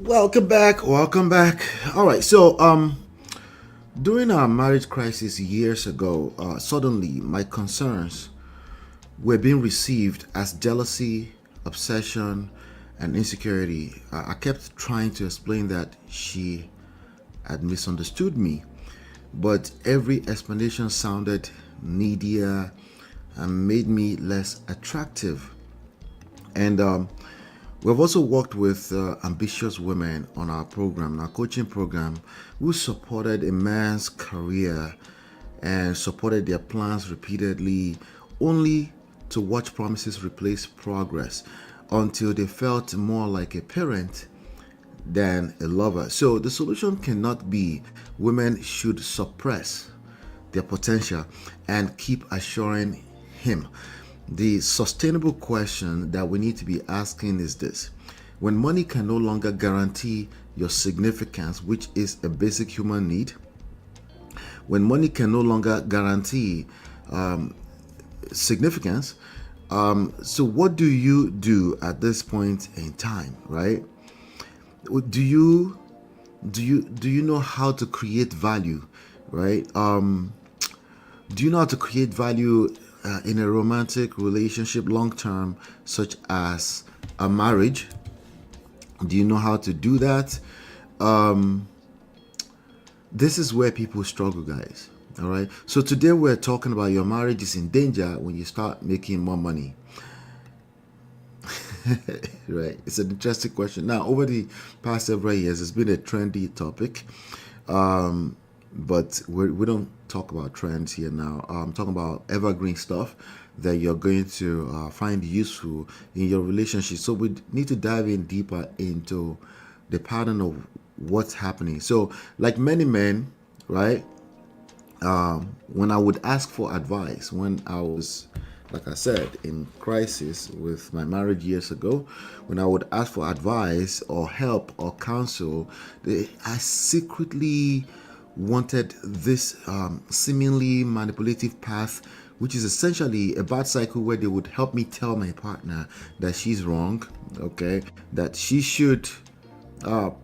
Welcome back. Welcome back. All right. So, during our marriage crisis years ago, suddenly my concerns were being received as jealousy, obsession, and insecurity. I kept trying to explain that she had misunderstood me, but every explanation sounded needier and made me less attractive. And we've also worked with ambitious women on our program, our coaching program, who supported a man's career and supported their plans repeatedly, only to watch promises replace progress until they felt more like a parent than a lover. So the solution cannot be women should suppress their potential and keep assuring him. The sustainable question that we need to be asking is this: when money can no longer guarantee your significance, which is a basic human need, when money can no longer guarantee significance, so what do you do at this point in time, right? Do you do you know how to create value, right? Do you know how to create value in a romantic relationship long term, such as a marriage? Do you know how to do that? Um, this is where people struggle, guys. All right. So today we're talking about your marriage is in danger when you start making more money. Right. It's an interesting question. Now, over the past several years, it's been a trendy topic. But we don't talk about trends here now. I'm talking about evergreen stuff that you're going to find useful in your relationship. So we need to dive in deeper into the pattern of what's happening. So, like many men, right? When I would ask for advice, when I was, like I said, in crisis with my marriage years ago, when I would ask for advice or help or counsel, I secretly wanted this seemingly manipulative path, which is essentially a bad cycle where they would help me tell my partner that she's wrong, okay, that she should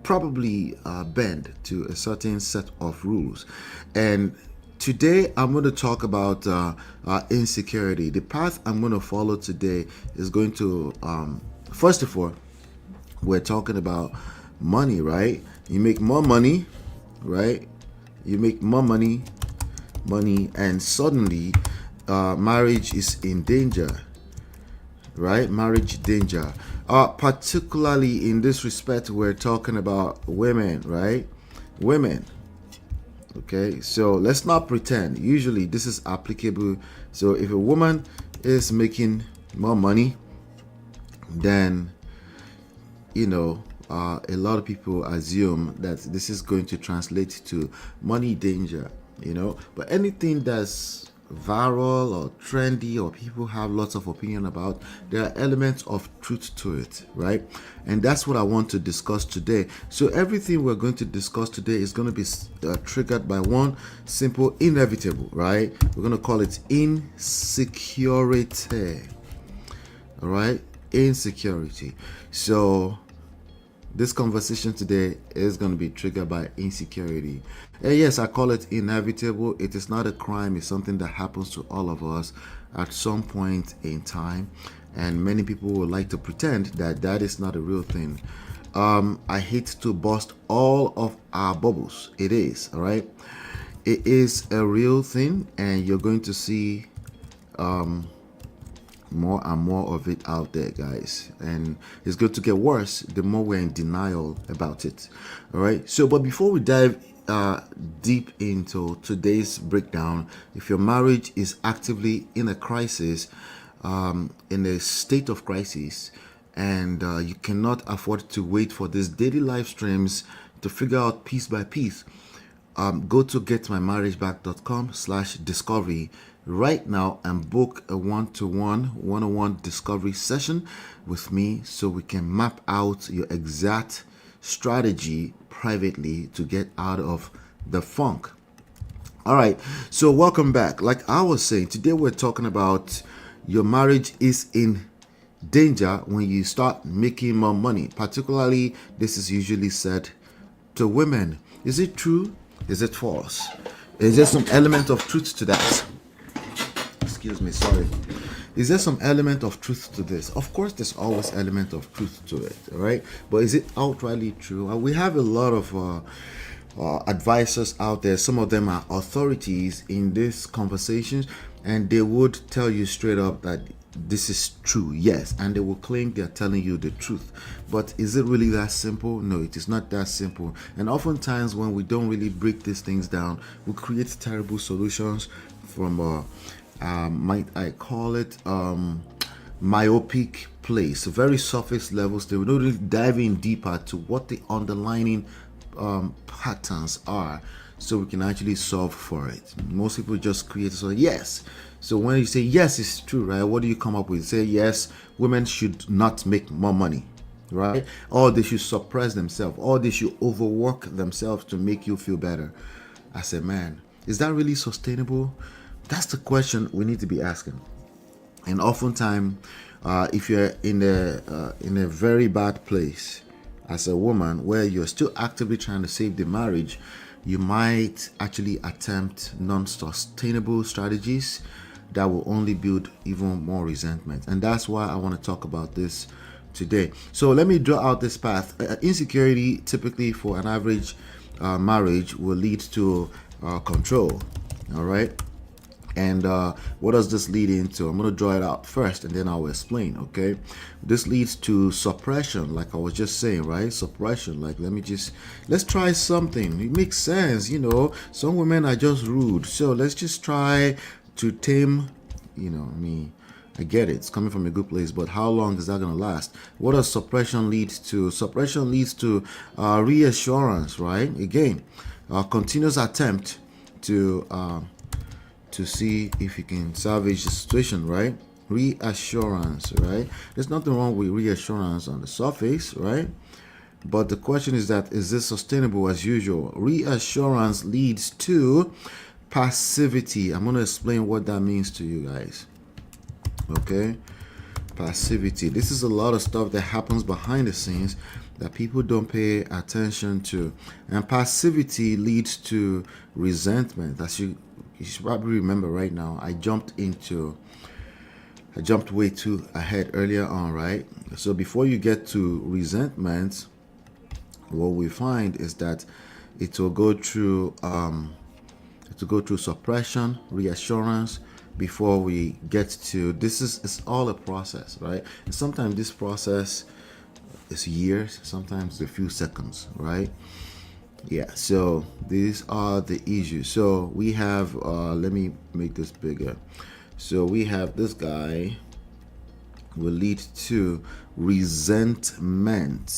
probably bend to a certain set of rules. And today I'm going to talk about insecurity. The path I'm going to follow today is going to, first of all, we're talking about money, right? You make more money, right? You make more money, and suddenly marriage is in danger, right? Marriage danger. Particularly in this respect, we're talking about women, right? Women. Okay, so let's not pretend. Usually, this is applicable. So, if a woman is making more money, then a lot of people assume that this is going to translate to money danger, But anything that's viral or trendy or people have lots of opinion about, there are elements of truth to it, right? And that's what I want to discuss today. So everything we're going to discuss today is going to be triggered by one simple inevitable, right? We're going to call it insecurity. All right, insecurity. So this conversation today is going to be triggered by insecurity. And yes, I call it inevitable. It is not a crime, it's something that happens to all of us at some point in time. And many people would like to pretend that that is not a real thing. I hate to burst all of our bubbles. It is, all right? It is a real thing, and you're going to see more and more of it out there, guys, and it's going to get worse the more we're in denial about it. All right, so but before we dive deep into today's breakdown, if your marriage is actively in a crisis, in a state of crisis, and you cannot afford to wait for these daily live streams to figure out piece by piece, go to getmymarriageback.com/discovery right now and book a one-on-one discovery session with me so we can map out your exact strategy privately to get out of the funk. All right, so welcome back. Like I was saying, today we're talking about your marriage is in danger when you start making more money. Particularly, this is usually said to women. Is it true? Is it false? Is there some element of truth to that? Excuse me, sorry. Is there some element of truth to this? Of course, there's always element of truth to it, all right? But is it outrightly true? We have a lot of advisors out there. Some of them are authorities in these conversations, and they would tell you straight up that this is true, yes, and they will claim they're telling you the truth. But is it really that simple? No, it is not that simple. And oftentimes, when we don't really break these things down, we create terrible solutions from might I call it myopic place, very surface levels. They will not really dive in deeper to what the underlying patterns are, so we can actually solve for it. Most people just create so yes. So when you say yes, it's true, right? What do you come up with? Say yes, women should not make more money, right? Or they should suppress themselves, or they should overwork themselves to make you feel better as a man. Is that really sustainable? That's the question we need to be asking. And oftentimes, if you're in a very bad place as a woman, where you're still actively trying to save the marriage, you might actually attempt non-sustainable strategies that will only build even more resentment. And that's why I want to talk about this today. So let me draw out this path. Insecurity, typically for an average marriage, will lead to control. All right. And what does this lead into? I'm going to draw it out first and then I'll explain, okay? This leads to suppression, like I was just saying, right? Suppression, like let's try something. It makes sense, some women are just rude. So let's just try to tame, I get it. It's coming from a good place, but how long is that going to last? What does suppression lead to? Suppression leads to reassurance, right? Again, continuous attempt to see if you can salvage the situation, right? Reassurance, right? There's nothing wrong with reassurance on the surface, right? But the question is this sustainable as usual? Reassurance leads to passivity. I'm going to explain what that means to you guys. Okay? Passivity. This is a lot of stuff that happens behind the scenes that people don't pay attention to. And passivity leads to resentment. As you should probably remember right now, I jumped way too ahead earlier on, right? So before you get to resentment, what we find is that it will go through suppression, reassurance, before we get to it's all a process, right? And sometimes this process is years, sometimes a few seconds, right? Yeah, so these are the issues. So we have let me make this bigger. So we have this guy will lead to resentment,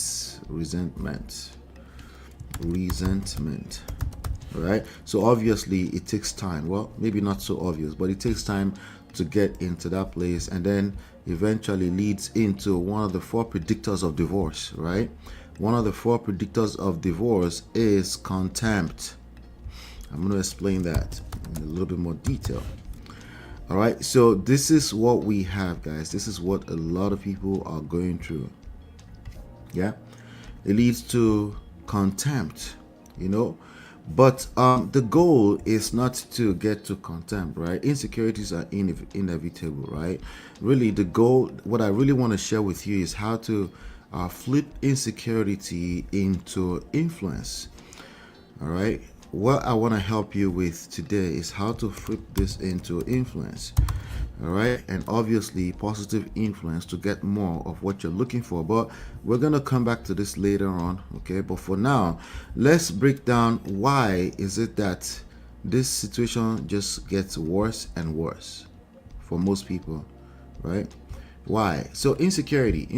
right? So obviously it takes time. Well, maybe not so obvious, but it takes time to get into that place, and then eventually leads into one of the 4 predictors of divorce, right? One of the 4 predictors of divorce is contempt. I'm going to explain that in a little bit more detail. All right, so this is what we have, guys. This is what a lot of people are going through. Yeah, it leads to contempt, but the goal is not to get to contempt, right? Insecurities are inevitable, right? Really, the goal, what I really want to share with you is how to flip insecurity into influence. All right, what I want to help you with today is how to flip this into influence. All right, and obviously positive influence to get more of what you're looking for, but we're going to come back to this later on, okay? But for now, let's break down why is it that this situation just gets worse and worse for most people, right? Why? So insecurity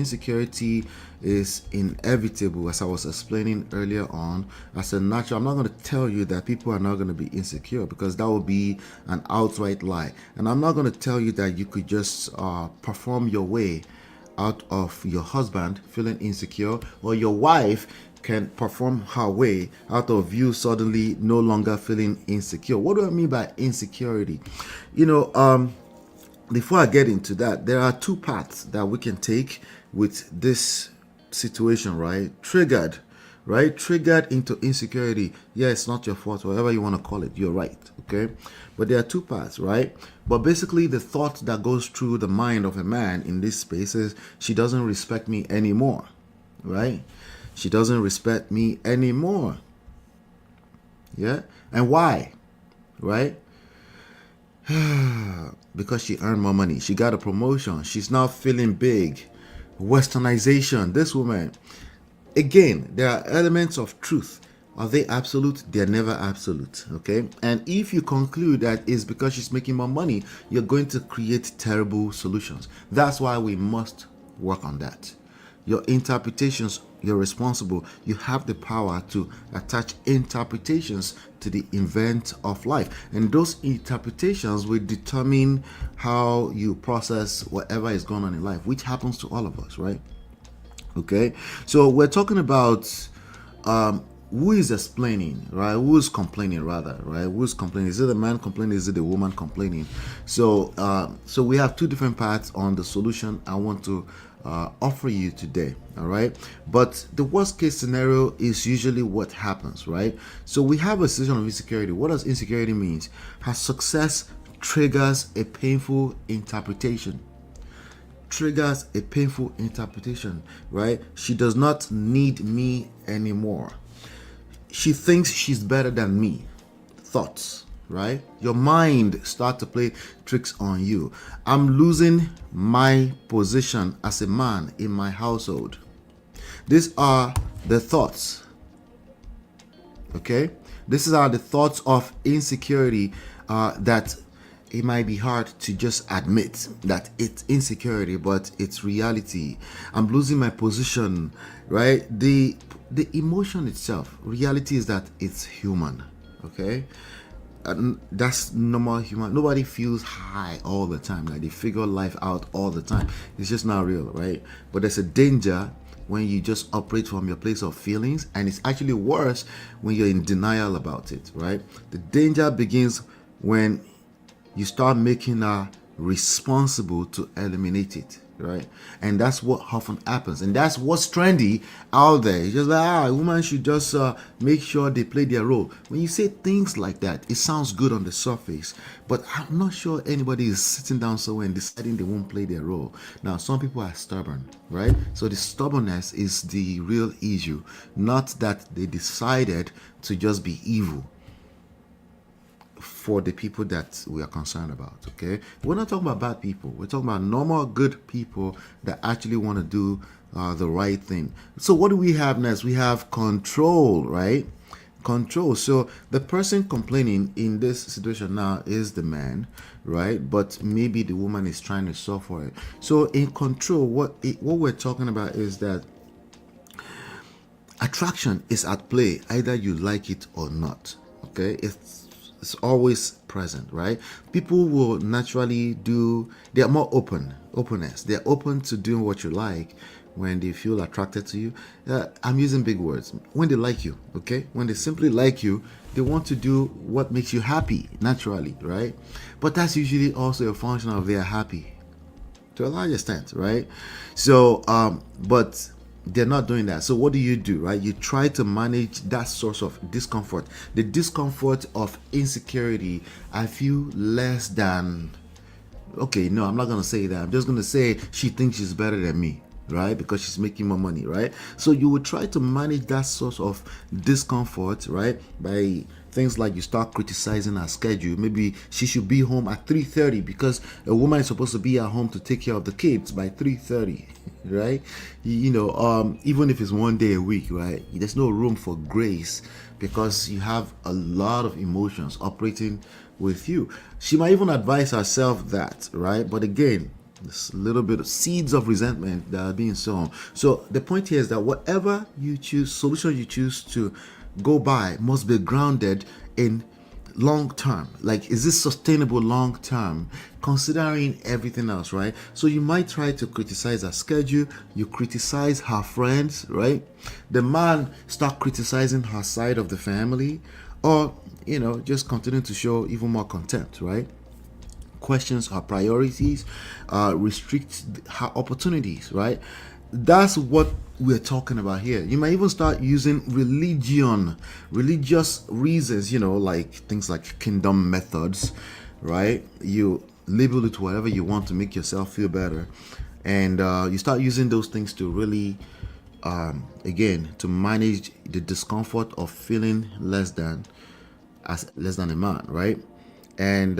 is inevitable, as I was explaining earlier on. As a natural, I'm not going to tell you that people are not going to be insecure, because that would be an outright lie. And I'm not going to tell you that you could just perform your way out of your husband feeling insecure, or your wife can perform her way out of you suddenly no longer feeling insecure. What do I mean by insecurity? before I get into that, there are two paths that we can take with this situation, right? Triggered, right? Triggered into insecurity. Yeah, it's not your fault, whatever you want to call it. You're right, okay? But there are two paths, right? But basically, the thought that goes through the mind of a man in this space is she doesn't respect me anymore, right? She doesn't respect me anymore. Yeah? And why? Right? Because she earned more money. She got a promotion. She's now feeling big. Westernization. This woman. Again, there are elements of truth. Are they absolute? They're never absolute. Okay? And if you conclude that it's because she's making more money, you're going to create terrible solutions. That's why we must work on that. Your interpretations, you're responsible. You have the power to attach interpretations to the event of life. And those interpretations will determine how you process whatever is going on in life, which happens to all of us, right? Okay. So we're talking about who is explaining, right? Who's complaining, rather, right? Who's complaining? Is it the man complaining? Is it the woman complaining? So, so we have two different parts on the solution I want to offer you today. All right. But the worst case scenario is usually what happens, right? So we have a situation of insecurity. What does insecurity mean? Her success triggers a painful interpretation. Triggers a painful interpretation, right? She does not need me anymore. She thinks she's better than me. Thoughts, right? Your mind start to play tricks on you. I'm losing my position as a man in my household. These are the thoughts. Okay? These are the thoughts of insecurity that it might be hard to just admit that it's insecurity, but it's reality. I'm losing my position, right? The emotion itself, reality is that it's human, okay? And that's normal human. Nobody feels high all the time, like they figure life out all the time. It's just not real, right? But there's a danger when you just operate from your place of feelings, and it's actually worse when you're in denial about it, right? The danger begins when you start making her responsible to eliminate it, right? And that's what often happens, and that's what's trendy out there. It's just like, women should just make sure they play their role. When you say things like that, it sounds good on the surface, but I'm not sure anybody is sitting down somewhere and deciding they won't play their role. Now, some people are stubborn, right? So the stubbornness is the real issue, not that they decided to just be evil. For the people that we are concerned about, okay? We're not talking about bad people. We're talking about normal, good people that actually want to do the right thing. So what do we have next? We have control, right? Control. So the person complaining in this situation now is the man, right? But maybe the woman is trying to solve for it. So in control, what we're talking about is that attraction is at play, either you like it or not, okay? It's always present, right? People will naturally they are more openness. They're open to doing what you like when they feel attracted to you. I'm using big words. When they like you, okay? When they simply like you, they want to do what makes you happy naturally, right? But that's usually also a function of they are happy to a large extent, right? So, but they're not doing that. So what do, right? You try to manage that source of discomfort. The discomfort of insecurity. I feel less than, okay, no, I'm not going to say that. I'm just going to say she thinks she's better than me, right? Because she's making more money, right? So you would try to manage that source of discomfort, right? By things like you start criticizing her schedule. Maybe she should be home at 3:30 because a woman is supposed to be at home to take care of the kids by 3:30, right? Even if it's one day a week, right? There's no room for grace because you have a lot of emotions operating with you. She might even advise herself that, right? But again, there's a little bit of seeds of resentment that are being sown. So the point here is that whatever you choose, solution you choose to go by must be grounded in long term. Like, is this sustainable long term, considering everything else, right? So you might try to criticize her schedule, you criticize her friends, right? The man start criticizing her side of the family, or just continue to show even more contempt, right? questions her priorities, restricts her opportunities, right? That's what we're talking about here. You might even start using religious reasons, like things like kingdom methods, right? You label it whatever you want to make yourself feel better. And you start using those things to really, again, to manage the discomfort of feeling less than a man, right? And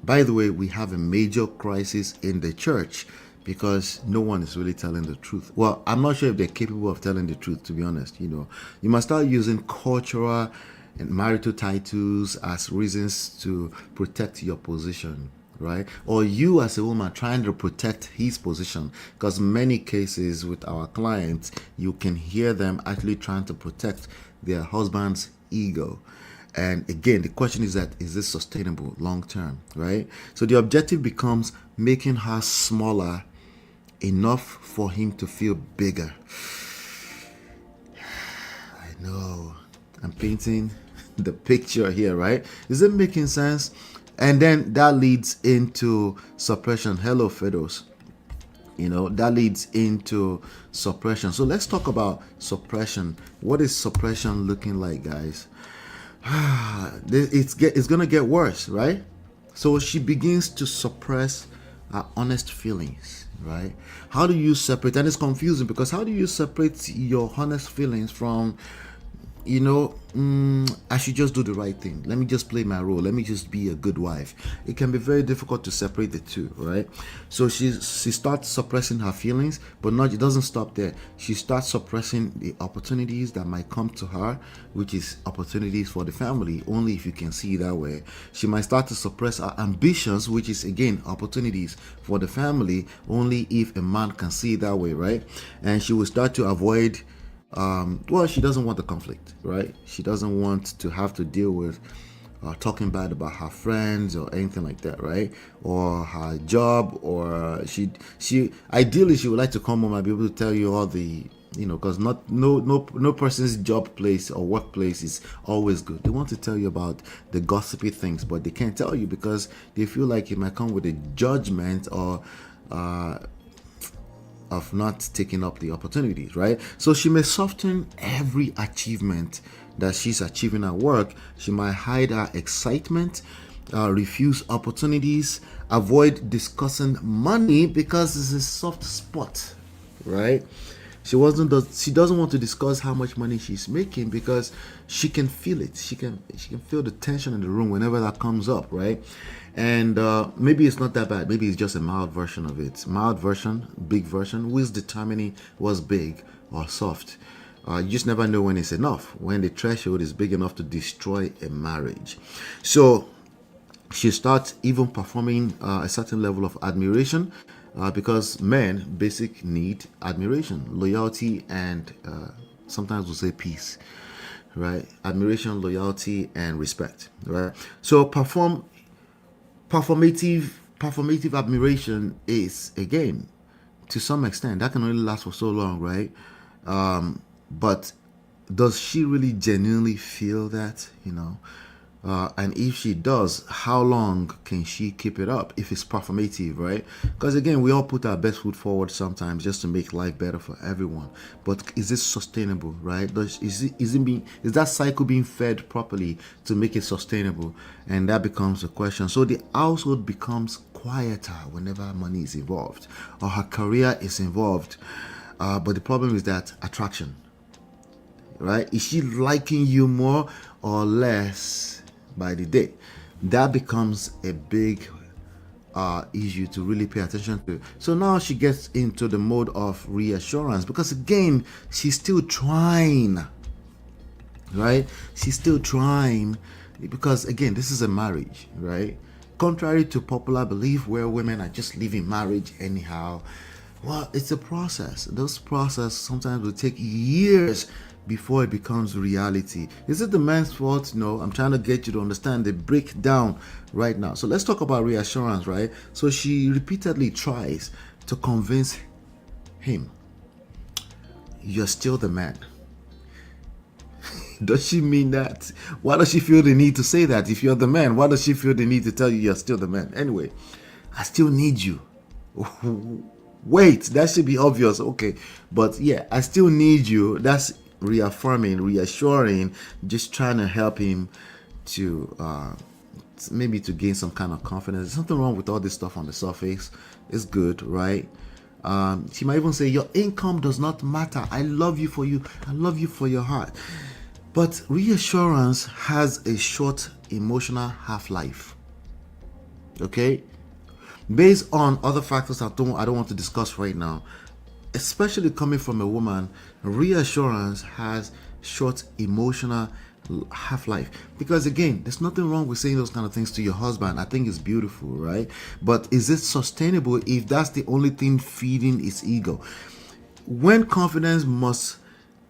by the way, we have a major crisis in the church because no one is really telling the truth. Well, I'm not sure if they're capable of telling the truth, to be honest. You must start using cultural and marital titles as reasons to protect your position, right? Or you as a woman trying to protect his position, because many cases with our clients, you can hear them actually trying to protect their husband's ego. And again, the question is this sustainable long term, right? So the objective becomes making her smaller enough for him to feel bigger. I know I'm painting the picture here, right? Is it making sense? And then that leads into suppression. Hello, Fedos. That leads into suppression. So let's talk about suppression. What is suppression looking like, guys? It's gonna get worse, right? So she begins to suppress her honest feelings, right? How do you separate? And it's confusing because how do you separate your honest feelings from, I should just do the right thing. Let me just play my role. Let me just be a good wife. It can be very difficult to separate the two, right? So she starts suppressing her feelings, but it doesn't stop there. She starts suppressing the opportunities that might come to her, which is opportunities for the family, only if you can see it that way. She might start to suppress her ambitions, which is again opportunities for the family, only if a man can see it that way, right? And she will start to avoid she doesn't want the conflict, right? She doesn't want to have to deal with talking bad about her friends or anything like that, right? Or her job, or she ideally she would like to come home and be able to tell you all the, because no person's job place or workplace is always good. They want to tell you about the gossipy things, but they can't tell you because they feel like it might come with a judgment or of not taking up the opportunities, right? So she may soften every achievement that she's achieving at work. She might hide her excitement, refuse opportunities, avoid discussing money because it's a soft spot, right? She doesn't want to discuss how much money she's making because she can feel it. She can feel the tension in the room whenever that comes up, right? And maybe it's not that bad. Maybe it's just a mild version of it. Mild version, big version. Who is determining what's big or soft? You just never know when it's enough. When the threshold is big enough to destroy a marriage. So she starts even performing a certain level of admiration. Because men basic need admiration, loyalty, and sometimes we'll say peace, right? Admiration, loyalty, and respect, right? So performative admiration is, again, to some extent, that can only last for so long, right? But does she really genuinely feel that, and if she does, how long can she keep it up if it's performative, right? Because again, we all put our best foot forward sometimes just to make life better for everyone. But is this sustainable, right? Is that cycle being fed properly to make it sustainable? And that becomes a question. So the household becomes quieter whenever money is involved or her career is involved. But the problem is that attraction, right? Is she liking you more or less by the day? That becomes a big issue to really pay attention to. So now she gets into the mode of reassurance because again, she's still trying, right? She's still trying because again, this is a marriage, right? Contrary to popular belief where women are just leaving marriage anyhow, well, it's a process. Those process sometimes will take years before it becomes reality. Is it the man's fault? No, I'm trying to get you to understand the breakdown right now. So let's talk about reassurance, right? So she repeatedly tries to convince him, you're still the man. Does she mean that? Why does she feel the need to say that? If you're the man, why does she feel the need to tell you you're still the man? Anyway, I still need you. Wait, that should be obvious. Okay. But yeah, I still need you. That's reaffirming, reassuring, just trying to help him to maybe to gain some kind of confidence. There's nothing wrong with all this stuff on the surface. It's good, right? She might even say, your income does not matter. I love you for you. I love you for your heart. But reassurance has a short emotional half-life. Okay? Based on other factors I don't want to discuss right now, especially coming from a woman, reassurance has short emotional half-life. Because again, there's nothing wrong with saying those kind of things to your husband. I think it's beautiful, right? But is it sustainable if that's the only thing feeding his ego? When confidence must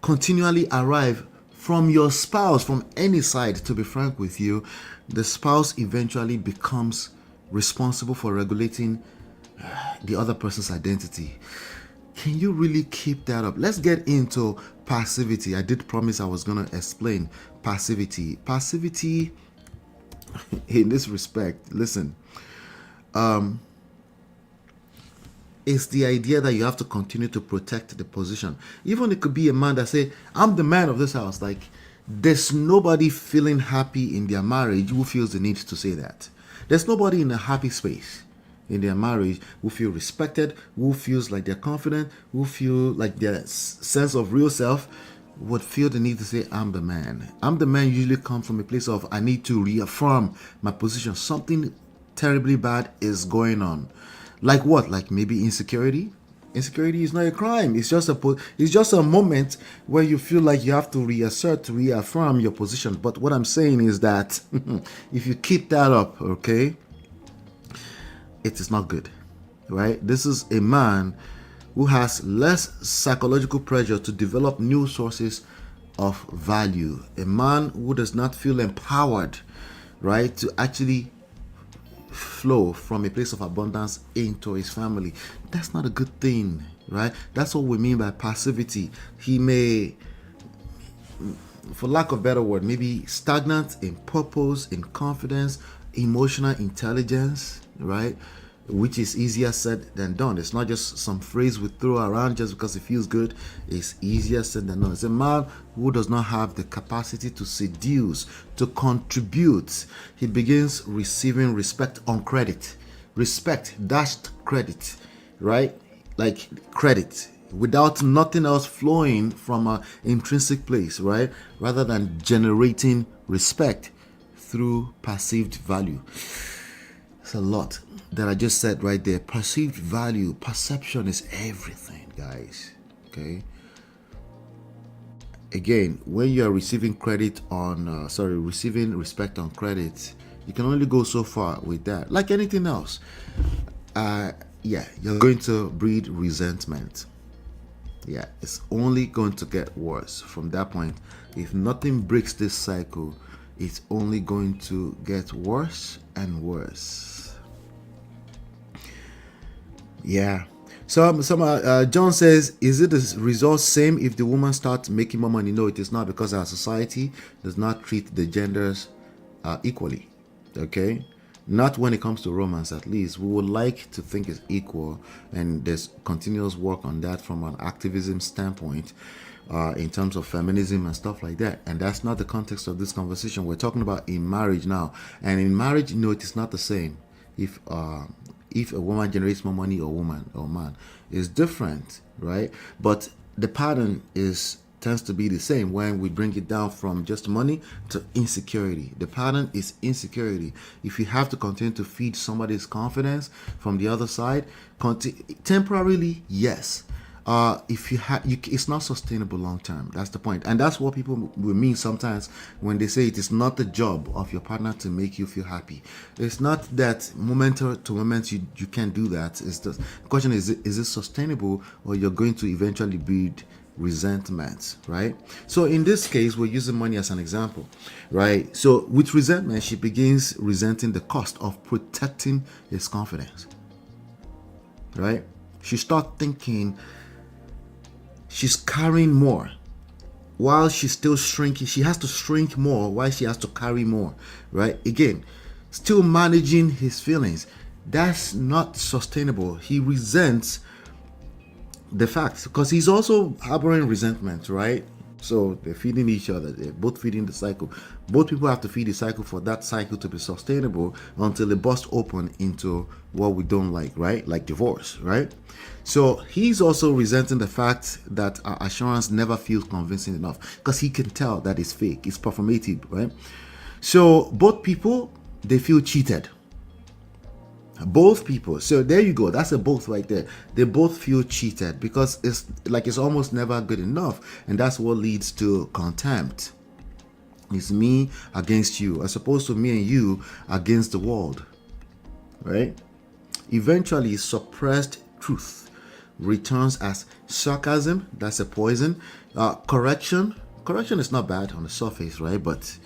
continually arrive from your spouse, from any side, to be frank with you, the spouse eventually becomes responsible for regulating the other person's identity. Can you really keep that up? Let's get into passivity. I did promise I was going to explain passivity. Passivity, in this respect, listen, it's the idea that you have to continue to protect the position. Even it could be a man that say, I'm the man of this house. Like, there's nobody feeling happy in their marriage who feels the need to say that. There's nobody in a happy space in their marriage who feel respected, who feels like they're confident, who feel like their sense of real self would feel the need to say, I'm the man. I'm the man usually comes from a place of, I need to reaffirm my position. Something terribly bad is going on. Like what? Like maybe insecurity? Insecurity is not a crime. It's just a moment where you feel like you have to reaffirm your position. But what I'm saying is that if you keep that up, okay, it is not good, right? This is a man who has less psychological pressure to develop new sources of value. A man who does not feel empowered, right, to actually flow from a place of abundance into his family. That's not a good thing, right? That's what we mean by passivity. He may, for lack of a better word, maybe stagnant in purpose, in confidence, emotional intelligence, right? Which is easier said than done. It's not just some phrase we throw around just because it feels good. It's easier said than done. It's a man who does not have the capacity to seduce, to contribute. He begins receiving respect on credit. Respect dashed credit, right? Like credit, without nothing else flowing from an intrinsic place, right? Rather than generating respect through perceived value. It's a lot that I just said right there. Perceived value, perception is everything, guys. Okay. Again, when you are receiving credit on, receiving respect on credit, you can only go so far with that. Like anything else, you're going to breed resentment. Yeah, it's only going to get worse from that point. If nothing breaks this cycle, it's only going to get worse and worse. Yeah. So John says, is it the result same if the woman starts making more money? No, it is not, because our society does not treat the genders equally. Okay? Not when it comes to romance, at least. We would like to think it's equal, and there's continuous work on that from an activism standpoint in terms of feminism and stuff like that. And that's not the context of this conversation. We're talking about in marriage now. And in marriage, no, it is not the same. If a woman generates more money, or woman or man, is different, right? But the pattern tends to be the same when we bring it down from just money to insecurity. The pattern is insecurity. If you have to continue to feed somebody's confidence from the other side, temporarily, yes. If it's not sustainable long term. That's the point, and that's what people will mean sometimes when they say it is not the job of your partner to make you feel happy. It's not that moment to moment you can't do that. It's the question is it sustainable, or you're going to eventually build resentment, right? So in this case, we're using money as an example, right? So with resentment, she begins resenting the cost of protecting his confidence, right? She starts thinking she's carrying more while she's still shrinking, she has to shrink more while she has to carry more, right? Again, still managing his feelings. That's not sustainable. He resents the fact because he's also harboring resentment, right? So they're feeding each other. They're both feeding the cycle. Both people have to feed the cycle for that cycle to be sustainable until it busts open into what we don't like, right? Like divorce, right? So he's also resenting the fact that assurance never feels convincing enough because he can tell that it's fake, it's performative, right? So both people, they feel cheated. Both people. So there you go. That's a both right there. They both feel cheated because it's almost never good enough. And that's what leads to contempt. It's me against you, as opposed to me and you against the world. Right? Eventually, suppressed truth returns as sarcasm. That's a poison. Correction. Correction is not bad on the surface, right? But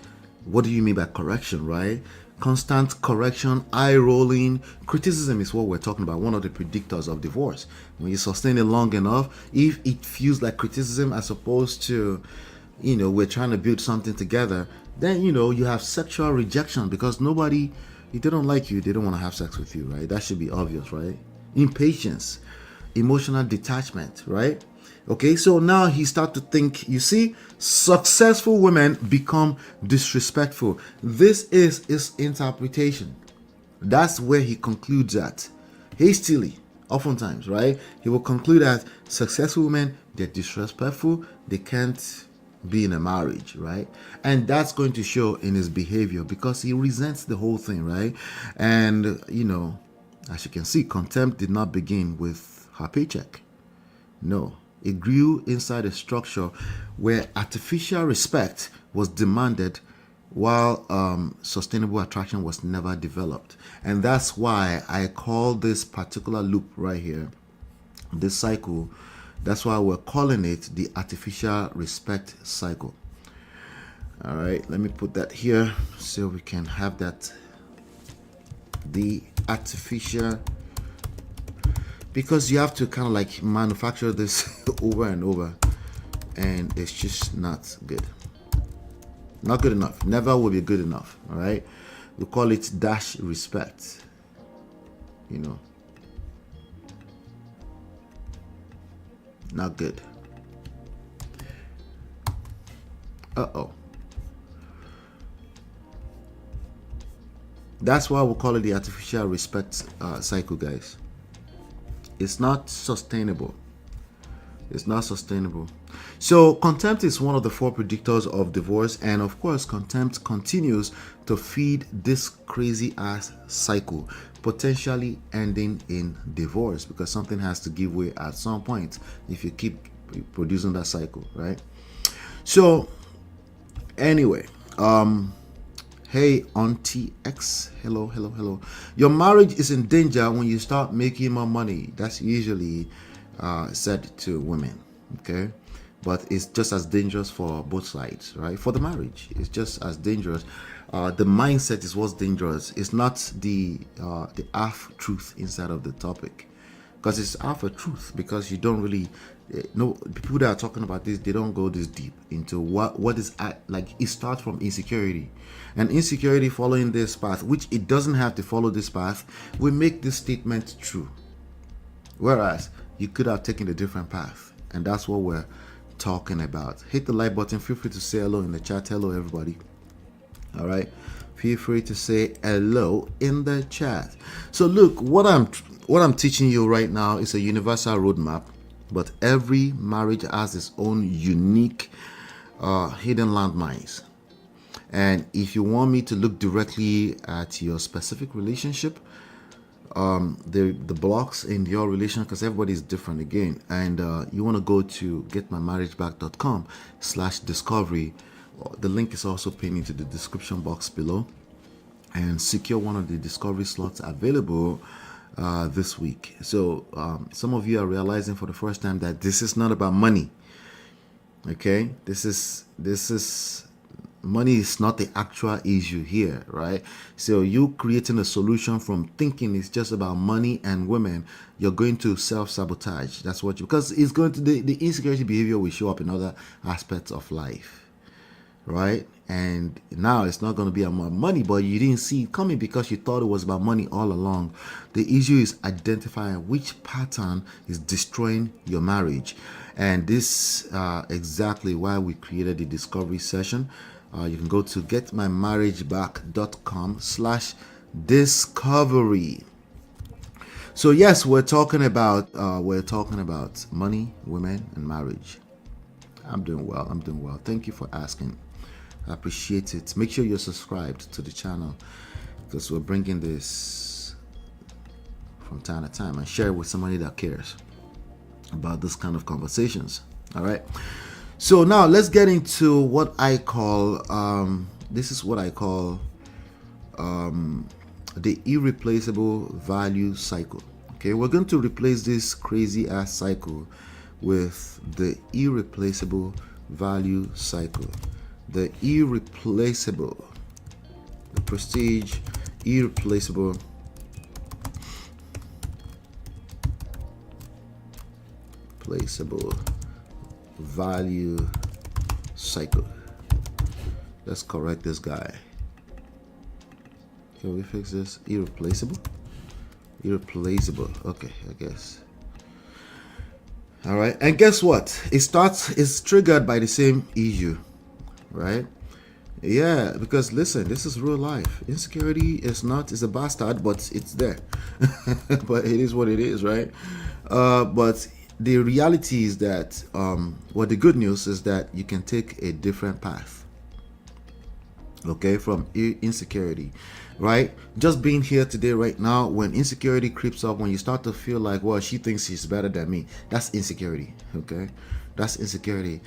what do you mean by correction, right? Constant correction, eye rolling, criticism is what we're talking about. One of the predictors of divorce. When you sustain it long enough, if it feels like criticism as opposed to, we're trying to build something together, then, you have sexual rejection because nobody, if they don't like you, they don't want to have sex with you, right? That should be obvious, right? Impatience, emotional detachment, right? Okay, so now he start to think, you see, successful women become disrespectful. This is his interpretation. That's where he concludes at. Hastily, oftentimes, right? He will conclude that successful women, they're disrespectful, they can't be in a marriage, right? And that's going to show in his behavior because he resents the whole thing, right? And, as you can see, contempt did not begin with her paycheck. No. It grew inside a structure where artificial respect was demanded while sustainable attraction was never developed. And that's why I call this particular loop right here, this cycle, that's why we're calling it the artificial respect cycle. All right, let me put that here so we can have that. The artificial, because you have to kind of like manufacture this over and over, and it's just not good. Not good enough. Never will be good enough. All right. We call it dash respect. Not good. Uh-oh. That's why we call it the artificial respect cycle, guys. It's not sustainable. It's not sustainable. So contempt is one of the 4 predictors of divorce, and of course contempt continues to feed this crazy ass cycle, potentially ending in divorce because something has to give way at some point if you keep producing that cycle, right? So anyway, hey Auntie X, hello. Your marriage is in danger when you start making more money. That's usually said to women, okay? But it's just as dangerous for both sides, right? For the marriage, it's just as dangerous. The mindset is what's dangerous. It's not the half truth inside of the topic, because it's half a truth. Because you don't really no people that are talking about this, they don't go this deep into what is like. It starts from insecurity, and insecurity following this path, which it doesn't have to follow this path, will make this statement true. Whereas you could have taken a different path, and that's what we're talking about. Hit the like button. Feel free to say hello in the chat. Hello everybody. All right, feel free to say hello in the chat. So look, what I'm teaching you right now is a universal roadmap, but every marriage has its own unique hidden landmines. And if you want me to look directly at your specific relationship, the blocks in your relation, because everybody is different again, and you want to go to getmymarriageback.com/discovery. The link is also pinned into the description box below, and secure one of the discovery slots available this week. So some of you are realizing for the first time that this is not about money. Okay, this is money is not the actual issue here, right? So you creating a solution from thinking it's just about money and women, you're going to self-sabotage. That's what you, because it's going to, the insecurity behavior will show up in other aspects of life, right? And now it's not going to be about money, but you didn't see it coming because you thought it was about money all along. The issue is identifying which pattern is destroying your marriage. And this exactly why we created the discovery session. You can go to getmymarriageback.com/discovery. So yes, we're talking about money, women, and marriage. I'm doing well. I'm doing well. Thank you for asking. I appreciate it. Make sure you're subscribed to the channel because we're bringing this from time to time and share it with somebody that cares about this kind of conversations. All right. So now let's get into what I call this is what I call the irreplaceable value cycle. Okay, we're going to replace this crazy ass cycle with the irreplaceable value cycle. The irreplaceable, the prestige irreplaceable value cycle. Let's correct this guy. Can we fix this? Irreplaceable. Okay, I guess. All right, and guess what? It's triggered by the same issue, right? Yeah, because listen, this is real life. Insecurity is a bastard, but it's there. But it is what it is, right? But the reality is that, the good news is that you can take a different path. Okay, from insecurity, right? Just being here today, right now, when insecurity creeps up, when you start to feel like, well, she thinks she's better than me, that's insecurity. Okay, that's insecurity.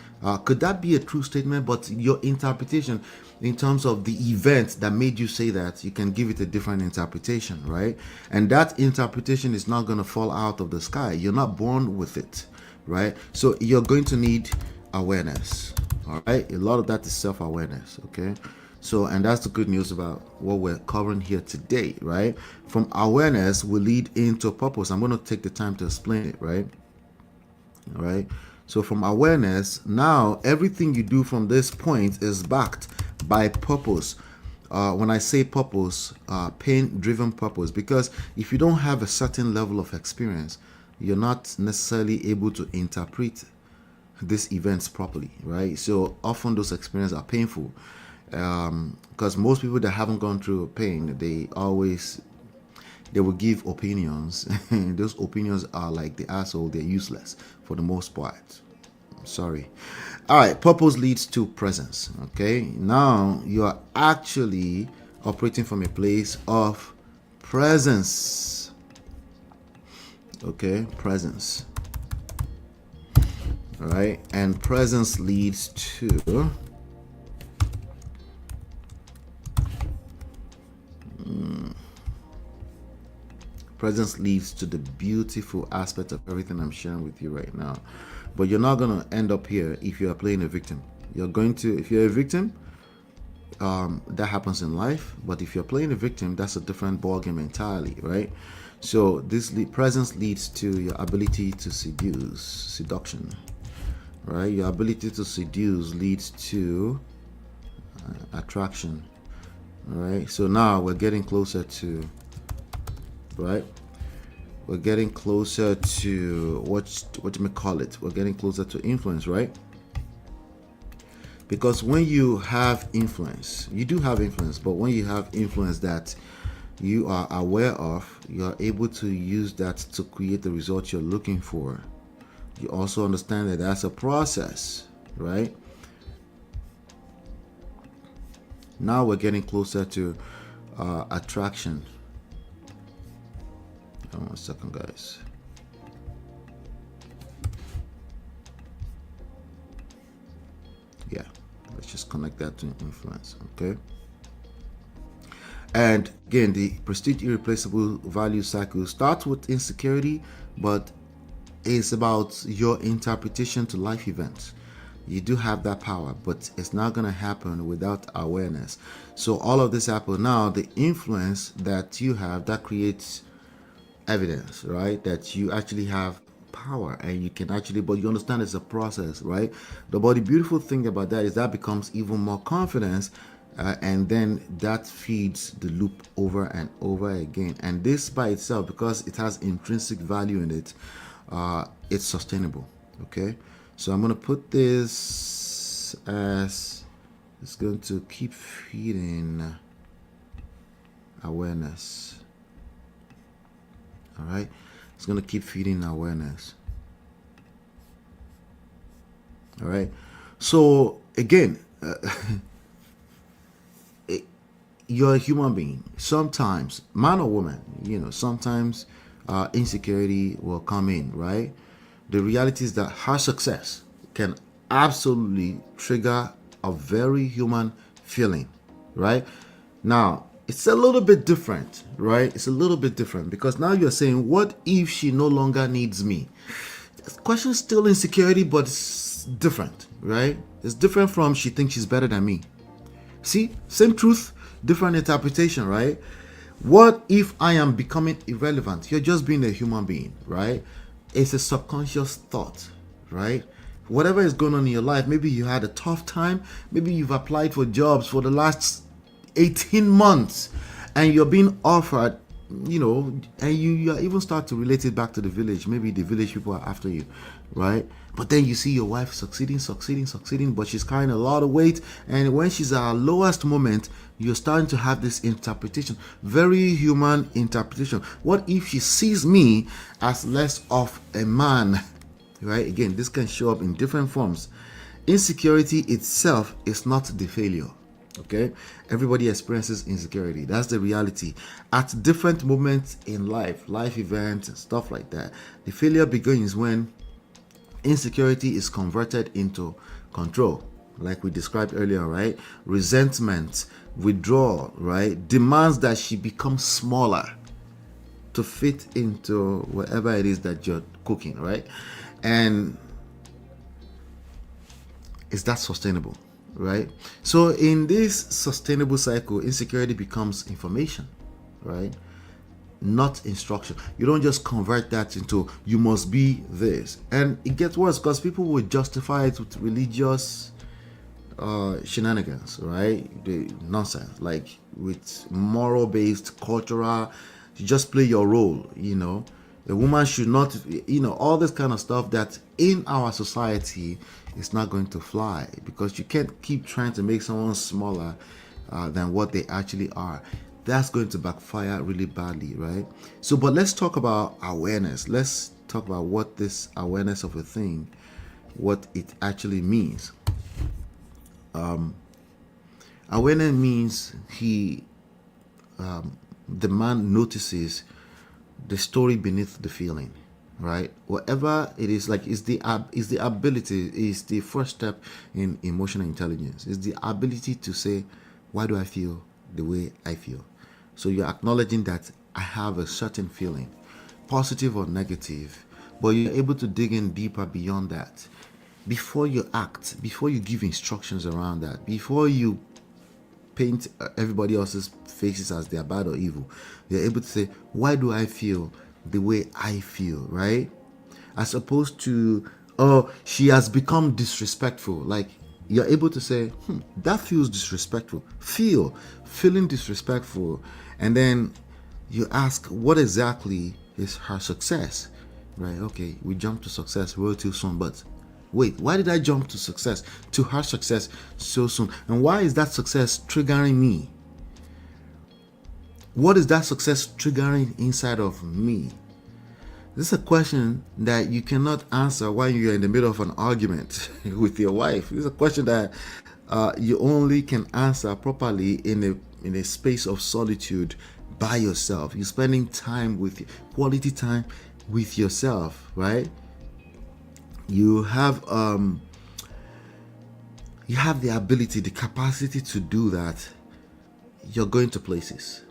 Could that be a true statement? But your interpretation in terms of the event that made you say that, you can give it a different interpretation, right? And that interpretation is not going to fall out of the sky. You're not born with it, right? So you're going to need awareness. All right, a lot of that is self-awareness. Okay. So, and that's the good news about what we're covering here today, right? From awareness will lead into purpose. I'm going to take the time to explain it, right? All right. So from awareness, now everything you do from this point is backed by purpose. When I say purpose, pain-driven purpose, because if you don't have a certain level of experience, you're not necessarily able to interpret these events properly, right? So often those experiences are painful. Because most people that haven't gone through pain, they will give opinions. Those opinions are like the asshole. They're useless for the most part. I'm sorry. All right. Purpose leads to presence. Okay. Now you are actually operating from a place of presence. Okay. Presence. All right. And presence leads to presence leads to the beautiful aspect of everything I'm sharing with you right now. But you're not going to end up here if you are playing a victim. If you're a victim, that happens in life. But if you're playing a victim, that's a different ballgame entirely, right? So this presence leads to your ability to seduction, right? Your ability to seduce leads to attraction, all right? So now we're getting closer to, right? We're getting closer to what you may call it. We're getting closer to influence, right? Because when you have influence, you do have influence, but when you have influence that you are aware of, you are able to use that to create the results you're looking for. You also understand that that's a process, right? Now we're getting closer to attraction. Hold on 1 second, guys. Yeah, let's just connect that to influence, okay? And again, the prestige irreplaceable value cycle starts with insecurity, but it's about your interpretation to life events. You do have that power, but it's not going to happen without awareness. So all of this happen now, the influence that you have, that creates evidence, right? That you actually have power and you can actually, but you understand it's a process, right? But the beautiful thing about that is that becomes even more confidence, and then that feeds the loop over and over again. And this by itself, because it has intrinsic value in it, it's sustainable. Okay, so I'm going to put this as it's going to keep feeding awareness. All right, it's going to keep feeding awareness. All right, so again, you're a human being. Sometimes, man or woman, sometimes insecurity will come in, right? The reality is that her success can absolutely trigger a very human feeling, right? Now, it's a little bit different, right? It's a little bit different because now you're saying, what if she no longer needs me? The question is still insecurity, but it's different, right? It's different from she thinks she's better than me. See, same truth, different interpretation, right? What if I am becoming irrelevant? You're just being a human being, right? It's a subconscious thought, right? Whatever is going on in your life, maybe you had a tough time, maybe you've applied for jobs for the last 18 months and you're being offered, and you even start to relate it back to the village. Maybe the village people are after you, right? But then you see your wife succeeding, but she's carrying a lot of weight. And when she's at her lowest moment, you're starting to have this interpretation, very human interpretation. What if she sees me as less of a man, right? Again, this can show up in different forms. Insecurity itself is not the failure. Okay, everybody experiences insecurity. That's the reality. At different moments in life events and stuff like that, the failure begins when insecurity is converted into control, like we described earlier, right? Resentment, withdrawal, right? Demands that she becomes smaller to fit into whatever it is that you're cooking, right? And is that sustainable? Right? So in this sustainable cycle, insecurity becomes information, right? Not instruction. You don't just convert that into you must be this. And it gets worse because people will justify it with religious shenanigans, right? The nonsense, like with moral based, cultural, you just play your role, A woman should not, all this kind of stuff that in our society is not going to fly because you can't keep trying to make someone smaller than what they actually are. That's going to backfire really badly, right? So, but let's talk about awareness. Let's talk about what this awareness of a thing, what it actually means. Awareness means the man notices the story beneath the feeling, right? Whatever it is, like is the ability, is the first step in emotional intelligence. Is the ability to say, why do I feel the way I feel? So you're acknowledging that I have a certain feeling, positive or negative, but you're able to dig in deeper beyond that. Before you act, before you give instructions around that, before you paint everybody else's faces as they're bad or evil, you're able to say, why do I feel the way I feel, right? As opposed to, oh, she has become disrespectful. Like, you're able to say, that feels disrespectful. Feeling disrespectful. And then you ask, what exactly is her success, right? Okay, we jumped to success real too soon, but wait, why did I jump to success, to her success so soon? And why is that success triggering me? What is that success triggering inside of me? This is a question that you cannot answer while you're in the middle of an argument with your wife. This is a question that you only can answer properly in a space of solitude by yourself. You're spending time with quality time with yourself, right? You have the ability, the capacity to do that. You're going to places.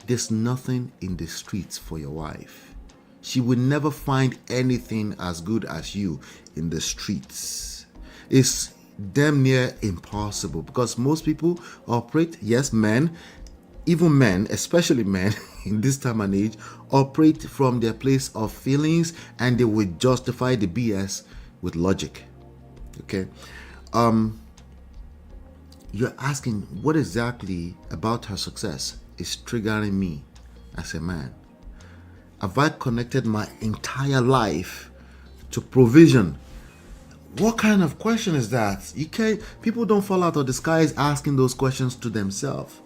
There's nothing in the streets for your wife. She will never find anything as good as you in the streets. is damn near impossible, because most people operate, yes, men, even men, especially men in this time and age, operate from their place of feelings, and they will justify the BS with logic. Okay. You're asking what exactly about her success is triggering me as a man. Have I connected my entire life to provision? What kind of question is that? You can't, people don't fall out of the skies asking those questions to themselves.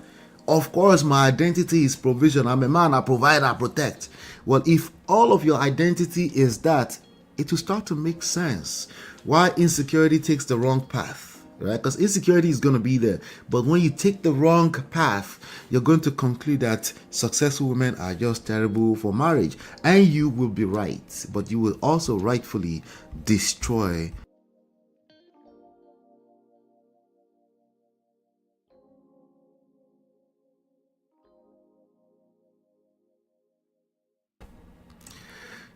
Of course, my identity is provision. I'm a man, I provide, I protect. Well, if all of your identity is that, it will start to make sense why insecurity takes the wrong path, right? Because insecurity is going to be there. But when you take the wrong path, you're going to conclude that successful women are just terrible for marriage. And you will be right. But you will also rightfully destroy.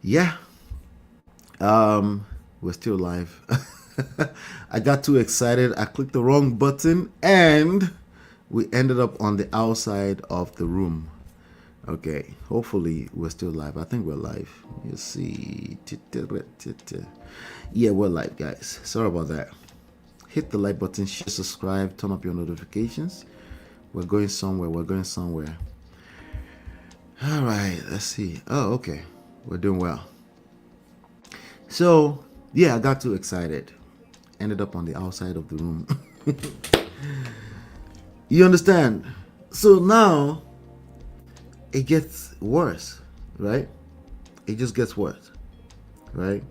Yeah. We're still live. I got too excited. I clicked the wrong button and we ended up on the outside of the room. Okay, hopefully we're still live. I think we're live. You see. Yeah, we're live, guys. Sorry about that. Hit the like button, share, subscribe, turn up your notifications. We're going somewhere. We're going somewhere. All right, let's see. Oh, okay. We're doing well. So, yeah, I got too excited. Ended up on the outside of the room. You understand? So now it gets worse, right? It just gets worse, right?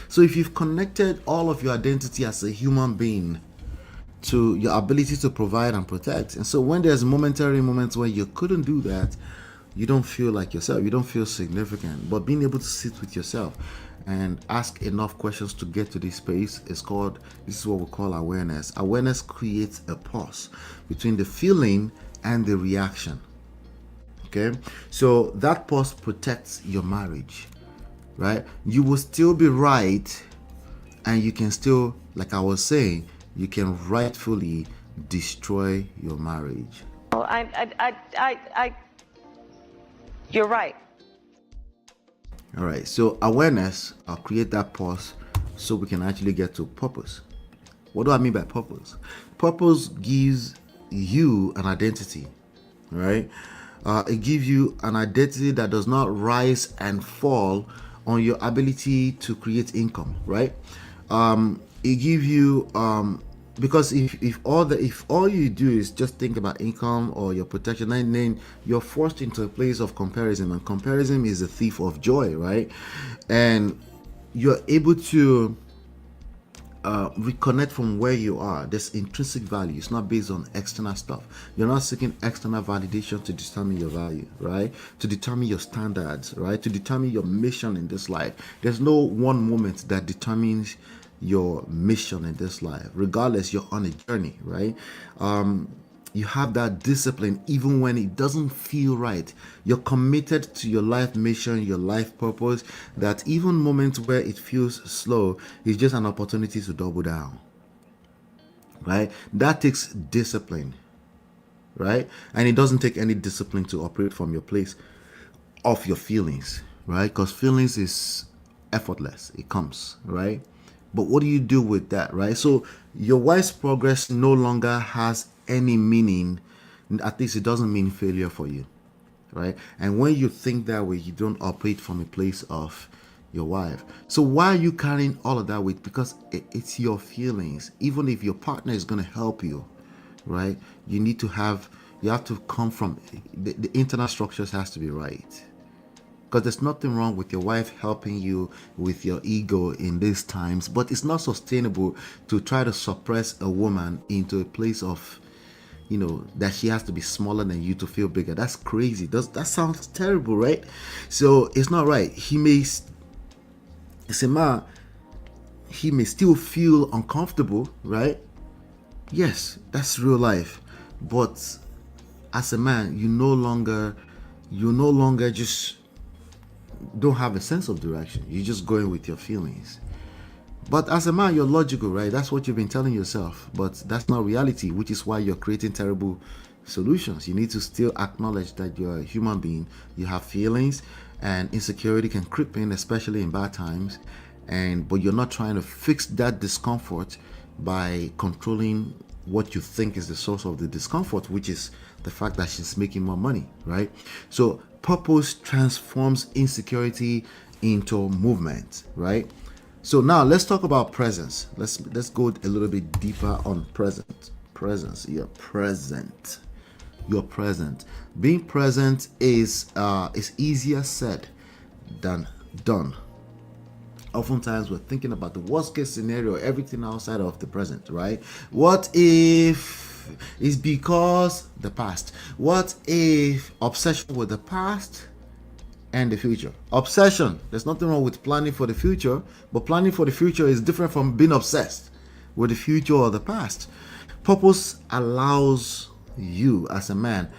So if you've connected all of your identity as a human being to your ability to provide and protect, and so when there's momentary moments where you couldn't do that, you don't feel like yourself, you don't feel significant. But being able to sit with yourself and ask enough questions to get to this space is called, this is what we call awareness. Awareness creates a pause between the feeling and the reaction. Okay, so that pause protects your marriage, right? You will still be right, and you can still, like I was saying, you can rightfully destroy your marriage. Oh, you're right. All right, so awareness, I'll create that pause so we can actually get to purpose. What do I mean by purpose? Purpose gives you an identity, right? It gives you an identity that does not rise and fall on your ability to create income, right? It gives you because if all you do is just think about income or your protection, then you're forced into a place of comparison, and comparison is a thief of joy, right? And you're able to reconnect from where you are. There's intrinsic value. It's not based on external stuff. You're not seeking external validation to determine your value, right? To determine your standards, right? To determine your mission in this life. There's no one moment that determines your mission in this life. Regardless, you're on a journey, right? You have that discipline even when it doesn't feel right. You're committed to your life mission, your life purpose, that even moments where it feels slow is just an opportunity to double down, right? That takes discipline, right? And it doesn't take any discipline to operate from your place of your feelings, right? Because feelings is effortless. It comes, right? But what do you do with that, right? So your wife's progress no longer has any meaning. At least it doesn't mean failure for you, right? And when you think that way, you don't operate from a place of your wife. So why are you carrying all of that weight? Because it's your feelings. Even if your partner is going to help you, right? You have to come from the internal structures has to be right. Because there's nothing wrong with your wife helping you with your ego in these times, but it's not sustainable to try to suppress a woman into a place of, that she has to be smaller than you to feel bigger. That's crazy. That sounds terrible, right? So it's not right. He may still feel uncomfortable, right? Yes, that's real life. But as a man, you no longer just don't have a sense of direction. You're just going with your feelings, But as a man, you're logical, right? That's what you've been telling yourself. But that's not reality, which is why you're creating terrible solutions. You need to still acknowledge that you're a human being. You have feelings, and insecurity can creep in, especially in bad times. But you're not trying to fix that discomfort by controlling what you think is the source of the discomfort, which is the fact that she's making more money, right? So purpose transforms insecurity into movement, right? So now let's talk about presence. Let's go a little bit deeper on presence. You're present. Being present is easier said than done. Oftentimes we're thinking about the worst case scenario, everything outside of the present, right? What if it's because the past? What if obsession with the past and the future? Obsession, there's nothing wrong with planning for the future, but planning for the future is different from being obsessed with the future or the past. Purpose allows you as a man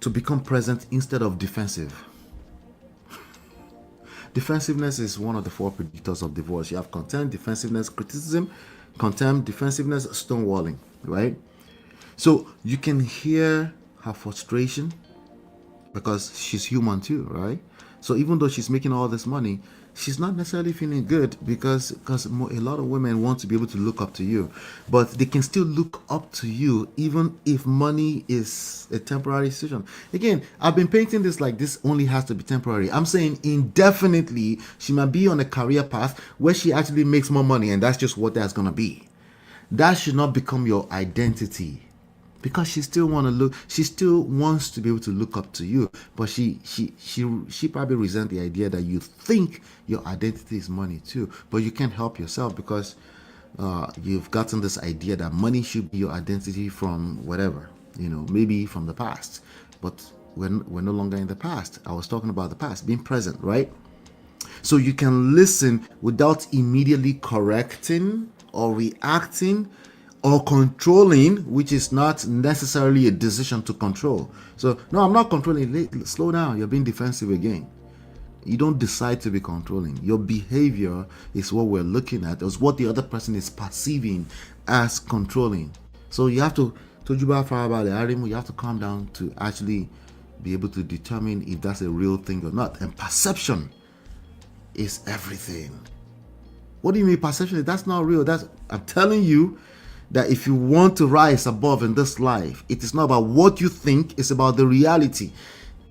to become present instead of defensive. Defensiveness is one of the 4 predictors of divorce. You have contempt, defensiveness, criticism, contempt, defensiveness, stonewalling, right? So you can hear her frustration because she's human too, right? So even though she's making all this money, she's not necessarily feeling good because a lot of women want to be able to look up to you, but they can still look up to you even if money is a temporary situation. Again, I've been painting this like this only has to be temporary. I'm saying indefinitely she might be on a career path where she actually makes more money, and that's just what that's gonna be. That should not become your identity, because she still wants to be able to look up to you, but she probably resent the idea that you think your identity is money too, but you can't help yourself because you've gotten this idea that money should be your identity from whatever, maybe from the past. But we're no longer in the past. I was talking about the past, being present, right? So you can listen without immediately correcting or reacting or controlling, which is not necessarily a decision to control. So, no, I'm not controlling. Slow down. You're being defensive again. You don't decide to be controlling. Your behavior is what we're looking at. It's what the other person is perceiving as controlling. So you have to you have to calm down to actually be able to determine if that's a real thing or not. And perception is everything. What do you mean perception? That's not real. I'm telling you that if you want to rise above in this life, it is not about what you think, it's about the reality.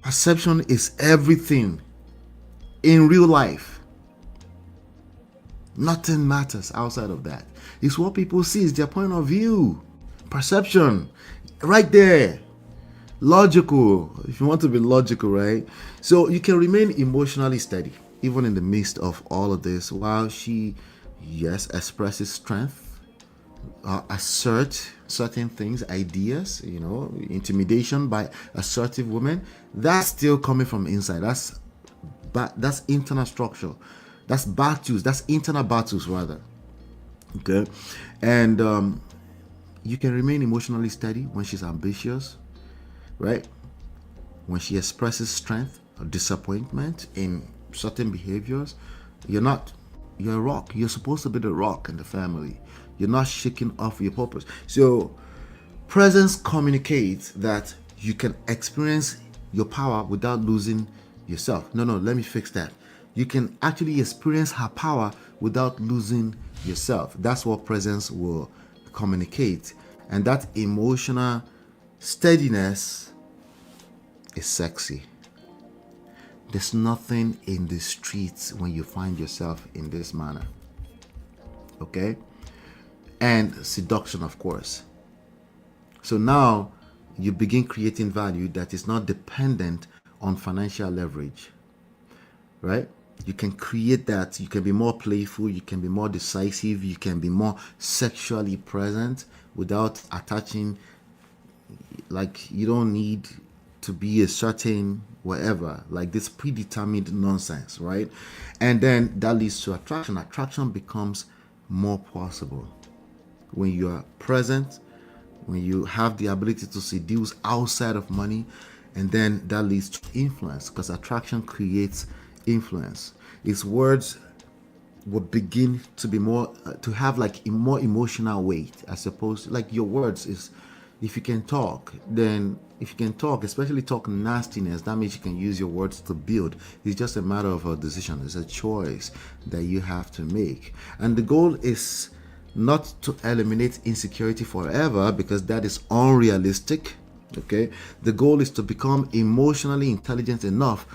Perception is everything in real life. Nothing matters outside of that. It's what people see, it's their point of view. Perception, right there. Logical, if you want to be logical, right? So you can remain emotionally steady, even in the midst of all of this, while she, yes, expresses strength, assert certain things, ideas, intimidation by assertive women. That's still coming from inside. That's internal structure. That's battles. That's internal battles, rather. Okay, and you can remain emotionally steady when she's ambitious, right? When she expresses strength or disappointment in certain behaviors, you're a rock. You're supposed to be the rock in the family. You're not shaking off your purpose. So presence communicates that you can experience your power without losing yourself. No, let me fix that. You can actually experience her power without losing yourself. That's what presence will communicate. And that emotional steadiness is sexy. There's nothing in the streets when you find yourself in this manner. Okay? And seduction, of course. So now you begin creating value that is not dependent on financial leverage, right? You can create that. You can be more playful, you can be more decisive, you can be more sexually present without attaching, like, you don't need to be a certain whatever, like this predetermined nonsense, right? And then that leads to attraction. Attraction becomes more possible when you are present, when you have the ability to seduce outside of money, and then that leads to influence, because attraction creates influence. It's words would begin to be more to have like a more emotional weight, as opposed like your words is, if you can talk, then if you can talk, especially talk nastiness, that means you can use your words to build. It's just a matter of a decision. It's a choice that you have to make, and the goal is not to eliminate insecurity forever, because that is unrealistic. Okay, the goal is to become emotionally intelligent enough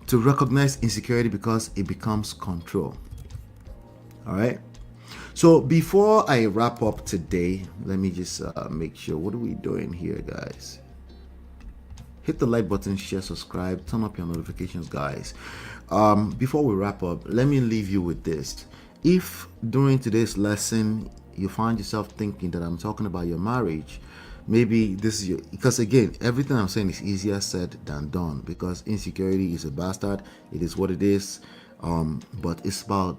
to recognize insecurity because it becomes control. All right. So before I wrap up today, let me just make sure. What are we doing here, guys? Hit the like button, share, subscribe, turn up your notifications, guys. Before we wrap up, let me leave you with this. If during today's lesson you find yourself thinking that I'm talking about your marriage, maybe this is your, because again, everything I'm saying is easier said than done, because insecurity is a bastard. It is what it is. But it's about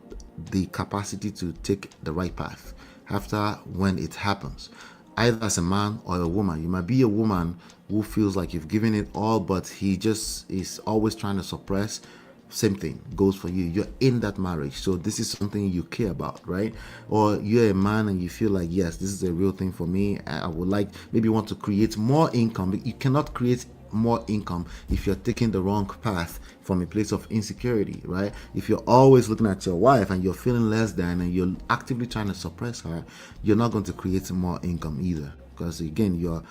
the capacity to take the right path after when it happens, either as a man or a woman. You might be a woman who feels like you've given it all, but he just is always trying to suppress. Same thing goes for you. You're in that marriage, so this is something you care about, right? Or you're a man and you feel like, yes, this is a real thing for me. I would like, maybe want to create more income. You cannot create more income if you're taking the wrong path from a place of insecurity, right? If you're always looking at your wife and you're feeling less than, and you're actively trying to suppress her, you're not going to create more income either, because again, you're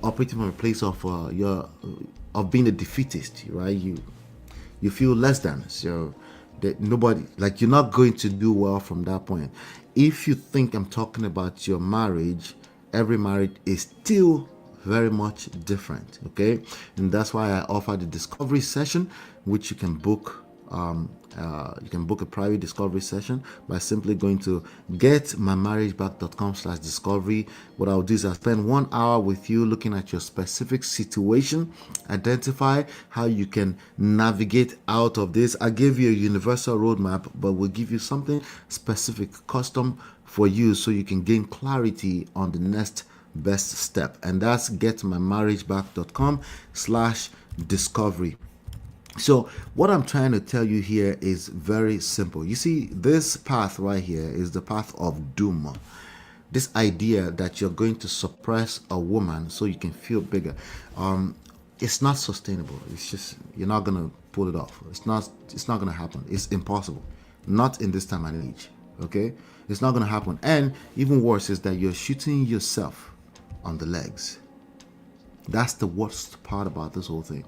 operating from a place of of being a defeatist, right? You feel less than, so that nobody, like, you're not going to do well from that point. If you think I'm talking about your marriage, every marriage is still very much different, okay? And that's why I offer the discovery session, which you can book. You can book a private discovery session by simply going to getmymarriageback.com/discovery. What I'll do is I'll spend 1 hour with you looking at your specific situation, identify how you can navigate out of this. I gave you a universal roadmap, but we'll give you something specific, custom for you, so you can gain clarity on the next best step. And that's getmymarriageback.com/discovery. So what I'm trying to tell you here is very simple. You see, this path right here is the path of doom. This idea that you're going to suppress a woman so you can feel bigger, it's not sustainable. It's just, you're not gonna pull it off. It's not gonna happen. It's impossible. Not in this time and age. Okay, it's not gonna happen. And even worse is that you're shooting yourself on the legs. That's the worst part about this whole thing.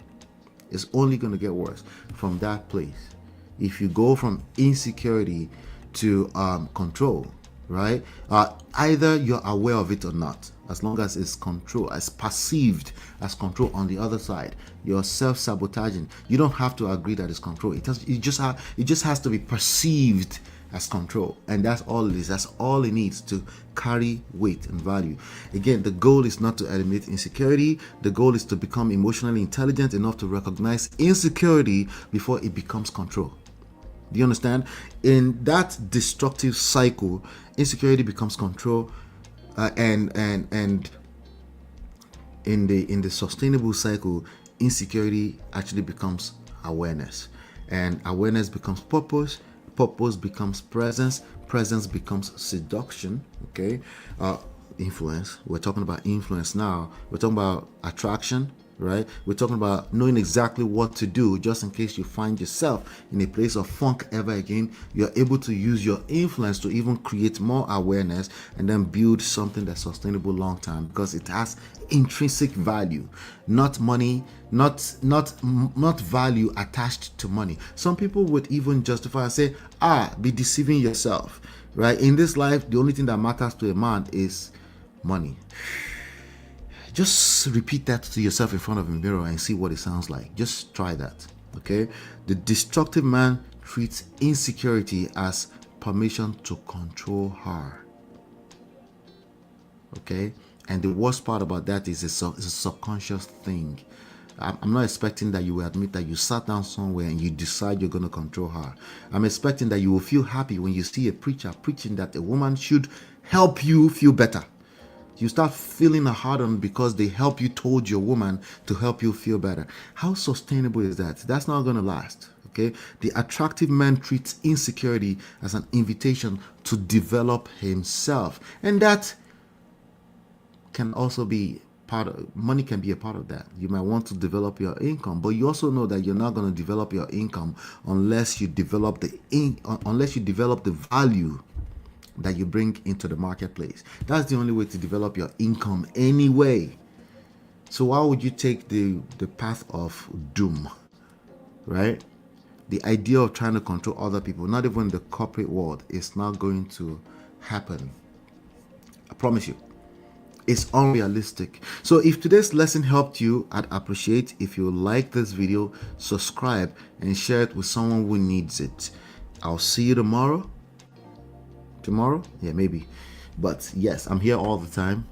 It's only going to get worse from that place. If you go from insecurity to control, right? Either you're aware of it or not. As long as it's control, as perceived as control on the other side, you're self-sabotaging. You don't have to agree that it's control. It just has to be perceived as control, and that's all it is. That's all it needs to carry weight and value. Again, the goal is not to eliminate insecurity. The goal is to become emotionally intelligent enough to recognize insecurity before it becomes control. Do you understand? In that destructive cycle, insecurity becomes control, and in the sustainable cycle, insecurity actually becomes awareness, and awareness becomes purpose. Purpose becomes presence. Presence becomes seduction. Okay, influence. We're talking about influence now. We're talking about attraction, right? We're talking about knowing exactly what to do just in case you find yourself in a place of funk ever again. You're able to use your influence to even create more awareness and then build something that's sustainable long term, because it has intrinsic value, not money, not value attached to money. Some people would even justify and say, be deceiving yourself, right? In this life, the only thing that matters to a man is money. Just repeat that to yourself in front of a mirror and see what it sounds like. Just try that, okay? The destructive man treats insecurity as permission to control her, okay? And the worst part about that is it's a subconscious thing. I'm not expecting that you will admit that you sat down somewhere and you decide you're going to control her. I'm expecting that you will feel happy when you see a preacher preaching that a woman should help you feel better. You start feeling a hard-on because they help you, told your woman to help you feel better. How sustainable is that? That's not going to last. Okay. The attractive man treats insecurity as an invitation to develop himself, and that can also be part of money. Can be a part of that. You might want to develop your income, but you also know that you're not going to develop your income unless you develop the value that you bring into the marketplace. That's the only way to develop your income anyway. So why would you take the path of doom, right? The idea of trying to control other people, not even the corporate world, is not going to happen. I promise you. It's unrealistic. So if today's lesson helped you, I'd appreciate if you like this video, subscribe, and share it with someone who needs it. I'll see you tomorrow. Tomorrow? Yeah, maybe. But yes, I'm here all the time.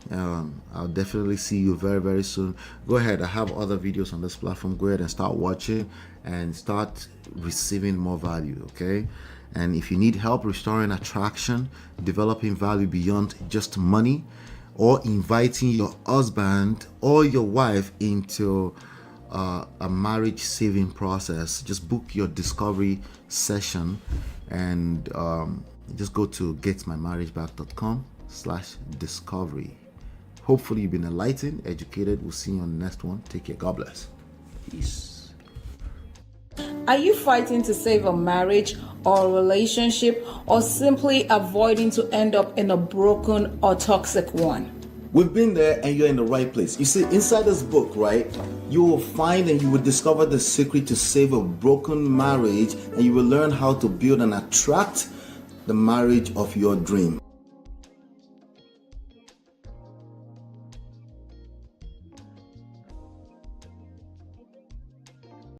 I'll definitely see you very, very soon. Go ahead. I have other videos on this platform. Go ahead and start watching and start receiving more value, okay? And if you need help restoring attraction, developing value beyond just money, or inviting your husband or your wife into a marriage saving process, just book your discovery session and just go to getmymarriageback.com/discovery. Hopefully you've been enlightened, educated. We'll see you on the next one. Take care. God bless. Peace. Are you fighting to save a marriage or a relationship, or simply avoiding to end up in a broken or toxic one? We've been there and you're in the right place. You see, inside this book, right, you will find and you will discover the secret to save a broken marriage, and you will learn how to build and attract the marriage of your dream.